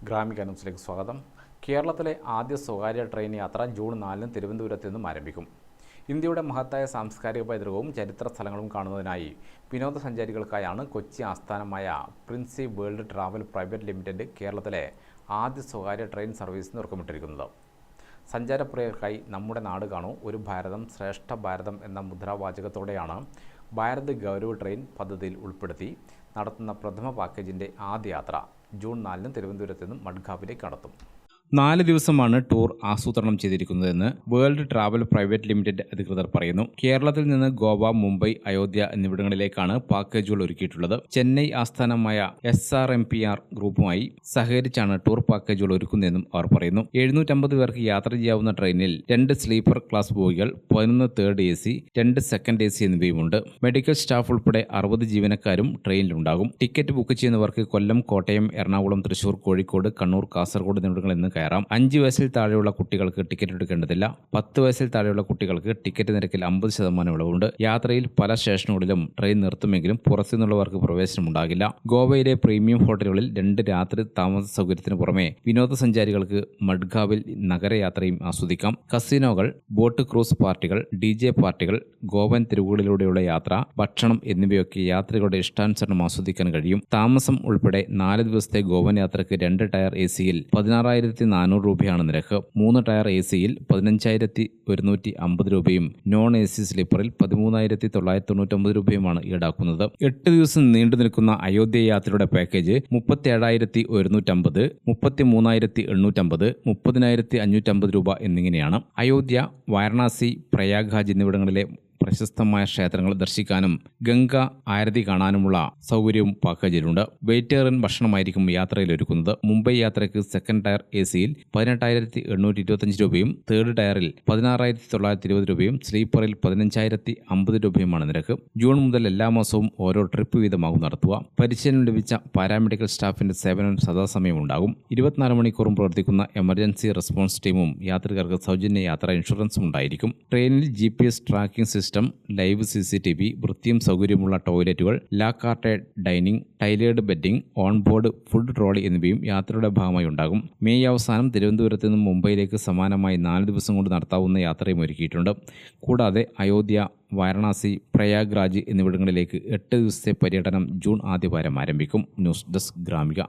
ഗ്രാമിക ന്യൂസിലേക്ക് സ്വാഗതം. കേരളത്തിലെ ആദ്യ സ്വകാര്യ ട്രെയിൻ യാത്ര ജൂൺ 4-ന് തിരുവനന്തപുരത്ത് നിന്നും ആരംഭിക്കും. ഇന്ത്യയുടെ മഹത്തായ സാംസ്കാരിക പൈതൃകവും ചരിത്ര സ്ഥലങ്ങളും കാണുന്നതിനായി വിനോദസഞ്ചാരികൾക്കായാണ് കൊച്ചി ആസ്ഥാനമായ Princy world travel private limited കേരളത്തിലെ ആദ്യ സ്വകാര്യ ട്രെയിൻ സർവീസിന് തുടക്കമിട്ടിരിക്കുന്നത്. സഞ്ചാരപ്രിയർക്കായി നമ്മുടെ നാട് കാണൂ, ഒരു ഭാരതം ശ്രേഷ്ഠ ഭാരതം എന്ന മുദ്രാവാചകത്തോടെയാണ് ഭാരത് ഗൗരവ് ട്രെയിൻ പദ്ധതിയിൽ ഉൾപ്പെടുത്തി നടത്തുന്ന പ്രഥമ പാക്കേജിൻ്റെ ആദ്യ യാത്ര ജൂൺ 4-ന് തിരുവനന്തപുരത്ത് നിന്നും മഡ്ഗാവിലേക്ക് നടത്തും. 4 ദിവസമാണ് ടൂർ ആസൂത്രണം ചെയ്തിരിക്കുന്നതെന്ന് വേൾഡ് ട്രാവൽ പ്രൈവറ്റ് ലിമിറ്റഡ് അധികൃതർ പറയുന്നു. കേരളത്തിൽ നിന്ന് ഗോവ, മുംബൈ, അയോധ്യ എന്നിവിടങ്ങളിലേക്കാണ് പാക്കേജുകൾ ഒരുക്കിയിട്ടുള്ളത്. ചെന്നൈ ആസ്ഥാനമായ SRMPR ഗ്രൂപ്പുമായി സഹകരിച്ചാണ് ടൂർ പാക്കേജുകൾ ഒരുക്കുന്നതെന്നും അവർ പറയുന്നു. 750 പേർക്ക് യാത്ര ചെയ്യാവുന്ന ട്രെയിനിൽ 2 സ്ലീപ്പർ ക്ലാസ് ബോഗികൾ, 11 തേർഡ് AC, 2 സെക്കൻഡ് AC എന്നിവയുമുണ്ട്. മെഡിക്കൽ സ്റ്റാഫ് ഉൾപ്പെടെ 60 ജീവനക്കാരും ട്രെയിനിലുണ്ടാകും. ടിക്കറ്റ് ബുക്ക് ചെയ്യുന്നവർക്ക് കൊല്ലം, കോട്ടയം, എറണാകുളം, തൃശൂർ, കോഴിക്കോട്, കണ്ണൂർ, കാസർഗോഡ് എന്നിവിടങ്ങളിൽ നിന്ന് കയറാം. 5 വയസ്സിൽ താഴെയുള്ള കുട്ടികൾക്ക് ടിക്കറ്റ് എടുക്കേണ്ടതില്ല. 10 വയസ്സിൽ താഴെയുള്ള കുട്ടികൾക്ക് ടിക്കറ്റ് നിരക്കിൽ 50% ഇളവുണ്ട്. യാത്രയിൽ പല സ്റ്റേഷനുകളിലും ട്രെയിൻ നിർത്തുമെങ്കിലും പുറത്തുനിന്നുള്ളവർക്ക് പ്രവേശനമുണ്ടാകില്ല. ഗോവയിലെ പ്രീമിയം ഹോട്ടലുകളിൽ 2 രാത്രി താമസ സൗകര്യത്തിന് പുറമെ വിനോദസഞ്ചാരികൾക്ക് മഡ്ഗാവിൽ നഗരയാത്രയും ആസ്വദിക്കാം. കസിനോകൾ, ബോട്ട് ക്രൂസ് പാർട്ടികൾ, DJ പാർട്ടികൾ, ഗോവൻ തെരുവുകളിലൂടെയുള്ള യാത്ര, ഭക്ഷണം എന്നിവയൊക്കെ യാത്രികളുടെ ഇഷ്ടാനുസരണം ആസ്വദിക്കാൻ കഴിയും. താമസം ഉൾപ്പെടെ 4 ദിവസത്തെ ഗോവൻ യാത്രയ്ക്ക് 2 ടയർ AC-യിൽ 16,400 രൂപയാണ് നിരക്ക്. 3 ടയർ AC-യിൽ 15,150 രൂപയും നോൺ AC സ്ലീപ്പറിൽ 13,999 രൂപയുമാണ് ഈടാക്കുന്നത്. 8 ദിവസം നീണ്ടു നിൽക്കുന്ന അയോധ്യ യാത്രയുടെ പാക്കേജ് 37,150, 33,850, 30,550 രൂപ എന്നിങ്ങനെയാണ്. അയോധ്യ, വാരണാസി, പ്രയാഗ്രാജ് എന്നിവിടങ്ങളിലെ പ്രശസ്തമായ ക്ഷേത്രങ്ങൾ ദർശിക്കാനും ഗംഗ ആരതി കാണാനുമുള്ള സൗകര്യവും പാക്കേജിലുണ്ട്. വെജിറ്റേറിയൻ ഭക്ഷണമായിരിക്കും യാത്രയിൽ ഒരുക്കുന്നത്. മുംബൈ യാത്രയ്ക്ക് സെക്കൻഡ് ടയർ AC-യിൽ 18,825 രൂപയും തേർഡ് ടയറിൽ 16,920 രൂപയും സ്ലീപ്പറിൽ 15,050 രൂപയുമാണ് നിരക്ക്. ജൂൺ മുതൽ എല്ലാ മാസവും ഓരോ ട്രിപ്പ് വീതമാകും നടത്തുക. പരിശീലനം ലഭിച്ച പാരാമെഡിക്കൽ സ്റ്റാഫിന്റെ സേവനം സദാസമയം ഉണ്ടാകും. 24 മണിക്കൂറും പ്രവർത്തിക്കുന്ന എമർജൻസി റെസ്പോൺസ് ടീമും യാത്രികർക്ക് സൗജന്യ യാത്രാ ഇൻഷുറൻസും ഉണ്ടായിരിക്കും. ട്രെയിനിൽ GPS tracking system, live CCTV, വൃത്തിയും സൗകര്യമുള്ള ടോയ്ലറ്റുകൾ, ലാ cart dining, tailored bedding, onboard food trolley എന്നിവയും യാത്രയുടെ ഭാഗമായി ഉണ്ടാകും. മെയ് അവസാനം തിരുവനന്തപുരത്ത് നിന്നും മുംബൈയിലേക്ക് സമാനമായി 4 ദിവസം കൊണ്ട് നടത്താവുന്ന യാത്രയും ഒരുക്കിയിട്ടുണ്ട്. കൂടാതെ അയോധ്യ, വാരണാസി, പ്രയാഗ്രാജ് എന്നിവിടങ്ങളിലേക്ക് 8 ദിവസത്തെ പര്യടനം ജൂൺ ആദ്യവാരം ആരംഭിക്കും. News desk Gramika.